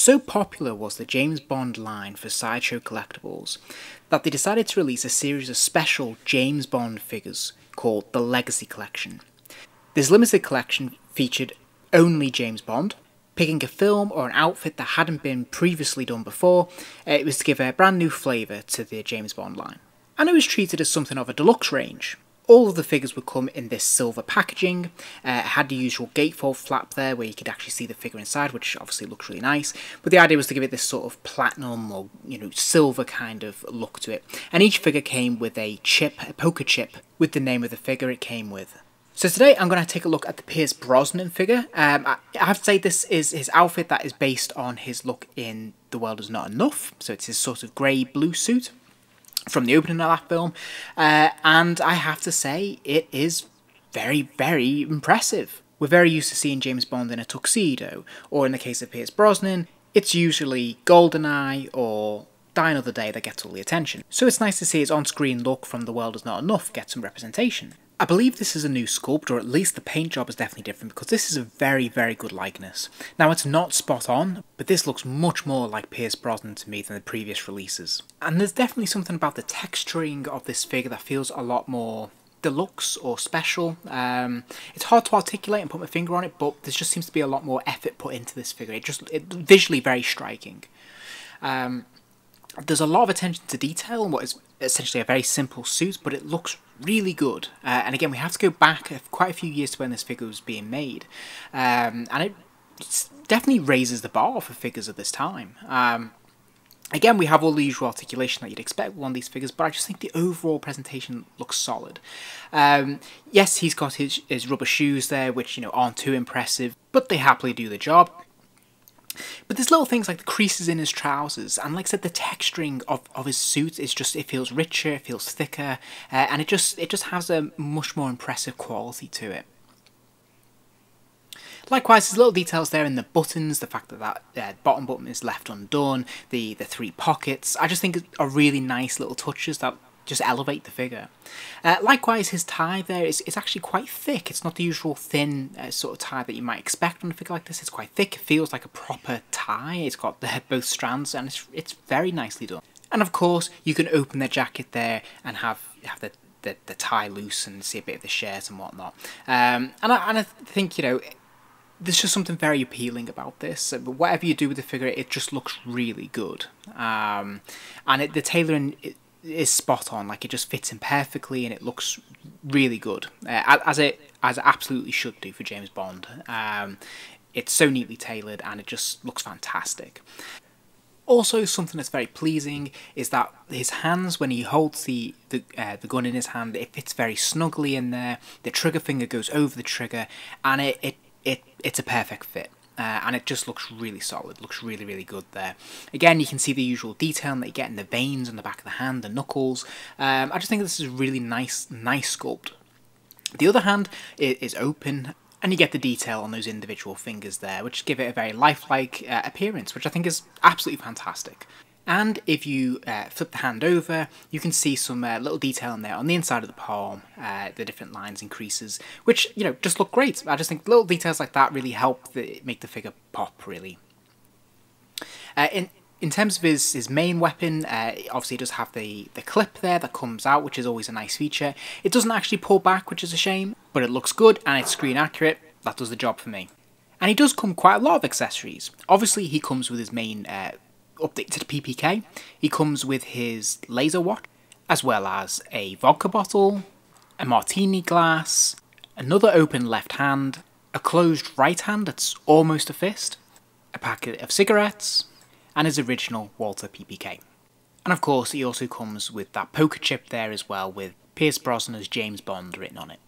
So popular was the James Bond line for Sideshow collectibles that they decided to release a series of special James Bond figures called the Legacy Collection. This limited collection featured only James Bond, picking a film or an outfit that hadn't been previously done before. It was to give a brand new flavour to the James Bond line. And it was treated as something of a deluxe range. All of the figures would come in this silver packaging. It had the usual gatefold flap there where you could actually see the figure inside, which obviously looks really nice. But the idea was to give it this sort of platinum or silver kind of look to it. And each figure came with a chip, a poker chip, with the name of the figure it came with. So today I'm going to take a look at the Pierce Brosnan figure. I have to say this is his outfit that is based on his look in The World Is Not Enough. So it's his sort of grey-blue suit from the opening of that film, and I have to say it is very, very impressive. We're very used to seeing James Bond in a tuxedo, or in the case of Pierce Brosnan, it's usually GoldenEye or Die Another Day that gets all the attention. So it's nice to see his on-screen look from The World Is Not Enough get some representation. I believe this is a new sculpt, or at least the paint job is definitely different, because this is a very, very good likeness. Now, it's not spot on, but this looks much more like Pierce Brosnan to me than the previous releases. And there's definitely something about the texturing of this figure that feels a lot more deluxe or special. It's hard to articulate and put my finger on it, but there just seems to be a lot more effort put into this figure. It's visually very striking. There's a lot of attention to detail in what is essentially a very simple suit, but it looks really good. And again, we have to go back quite a few years to when this figure was being made. And it definitely raises the bar for figures of this time. Again, we have all the usual articulation that you'd expect with one of these figures, but I just think the overall presentation looks solid. Yes, he's got his rubber shoes there, which aren't too impressive, but they happily do the job. But there's little things like the creases in his trousers, and like I said, the texturing of his suit is just, it feels richer, it feels thicker, and it just has a much more impressive quality to it. Likewise, there's little details there in the buttons, the fact that bottom button is left undone, the three pockets. I just think are really nice little touches that just elevate the figure. Likewise, his tie there is actually quite thick. It's not the usual thin sort of tie that you might expect on a figure like this. It's quite thick. It feels like a proper tie. It's got both strands, and it's very nicely done. And of course, you can open the jacket there and have the tie loose and see a bit of the shirt and whatnot. And I think there's just something very appealing about this. But whatever you do with the figure, it just looks really good. And the tailoring is spot on. Like, it just fits in perfectly, and it looks really good, as it absolutely should do for James Bond. It's so neatly tailored, and it just looks fantastic. Also, something that's very pleasing is that his hands, when he holds the gun in his hand, it fits very snugly in there. The trigger finger goes over the trigger, and it's a perfect fit. And it just looks really solid, looks really, really good there. Again, you can see the usual detail that you get in the veins on the back of the hand, the knuckles. I just think this is a really nice sculpt. The other hand is open, and you get the detail on those individual fingers there, which give it a very lifelike appearance, which I think is absolutely fantastic. And if you flip the hand over, you can see some little detail in there on the inside of the palm, the different lines and creases, which, just look great. I just think little details like that really help make the figure pop, really. In terms of his main weapon, obviously it does have the clip there that comes out, which is always a nice feature. It doesn't actually pull back, which is a shame, but it looks good and it's screen accurate. That does the job for me. And he does come quite a lot of accessories. Obviously, he comes with his main update to the PPK. He comes with his laser watch, as well as a vodka bottle, a martini glass, another open left hand, a closed right hand that's almost a fist, a packet of cigarettes, and his original Walter PPK. And of course, he also comes with that poker chip there as well, with Pierce Brosnan as James Bond written on it.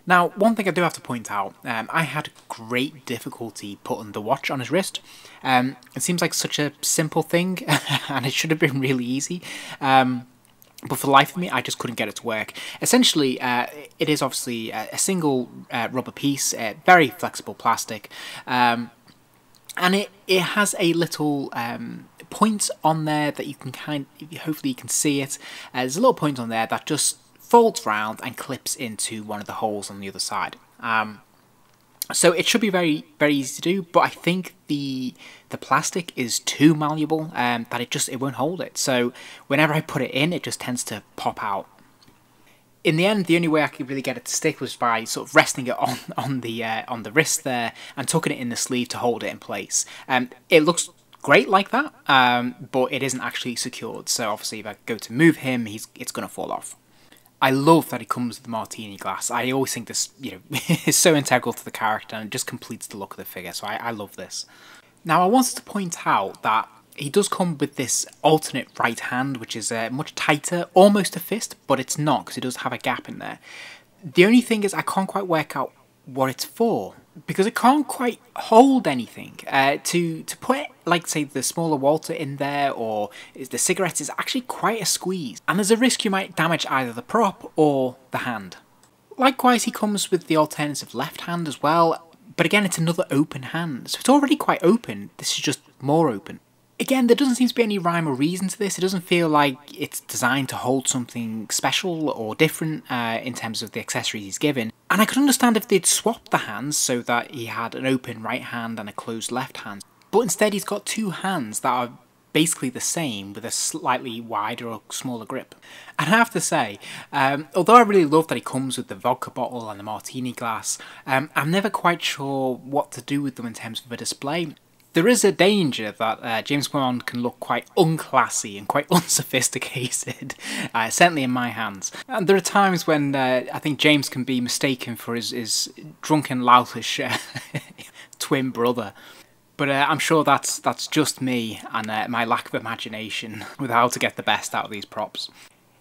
Now, one thing I do have to point out, I had great difficulty putting the watch on his wrist. It seems like such a simple thing, and it should have been really easy. But for the life of me, I just couldn't get it to work. Essentially, it is obviously a single rubber piece, very flexible plastic, and it has a little point on there that you can hopefully you can see it. There's a little point on there that just folds round and clips into one of the holes on the other side. So it should be very, very easy to do, but I think the plastic is too malleable that it won't hold it. So whenever I put it in, it just tends to pop out. In the end, the only way I could really get it to stick was by sort of resting it on the wrist there and tucking it in the sleeve to hold it in place. It looks great like that, but it isn't actually secured. So obviously, if I go to move him, it's going to fall off. I love that he comes with the martini glass. I always think this, is so integral to the character and it just completes the look of the figure. So I love this. Now, I wanted to point out that he does come with this alternate right hand, which is much tighter, almost a fist, but it's not because it does have a gap in there. The only thing is I can't quite work out what it's for, because it can't quite hold anything. To put, like, say, the smaller Walter in there or the cigarettes is actually quite a squeeze, and there's a risk you might damage either the prop or the hand. Likewise, he comes with the alternative left hand as well, but again, it's another open hand, so it's already quite open. This is just more open. Again, there doesn't seem to be any rhyme or reason to this. It doesn't feel like it's designed to hold something special or different in terms of the accessories he's given. And I could understand if they'd swapped the hands so that he had an open right hand and a closed left hand. But instead he's got two hands that are basically the same with a slightly wider or smaller grip. And I have to say, although I really love that he comes with the vodka bottle and the martini glass, I'm never quite sure what to do with them in terms of a display. There is a danger that James Bond can look quite unclassy and quite unsophisticated, certainly in my hands. And there are times when I think James can be mistaken for his drunken, loutish twin brother. But I'm sure that's just me and my lack of imagination with how to get the best out of these props.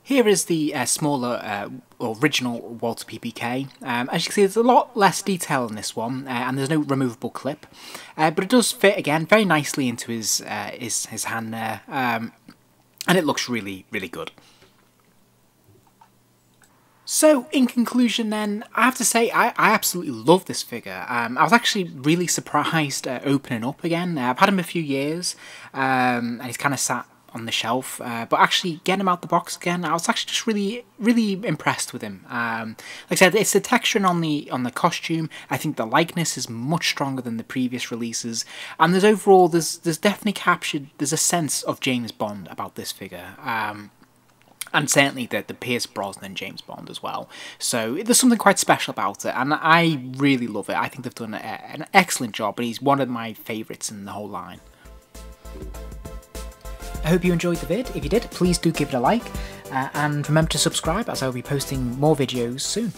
Here is the smaller original Walter PPK. As you can see, there's a lot less detail in this one, and there's no removable clip. But it does fit, again, very nicely into his hand there, and it looks really, really good. So, in conclusion then, I have to say, I absolutely love this figure. I was actually really surprised opening up again. I've had him a few years, and he's kind of sat on the shelf, but actually getting him out the box again, I was actually just really, really impressed with him. Like I said, it's the texturing on the costume. I think the likeness is much stronger than the previous releases, and there's definitely captured, there's a sense of James Bond about this figure. And certainly the Pierce Brosnan James Bond as well. So there's something quite special about it, and I really love it. I think they've done an excellent job, and he's one of my favourites in the whole line. I hope you enjoyed the vid. If you did, please do give it a like, and remember to subscribe as I will be posting more videos soon.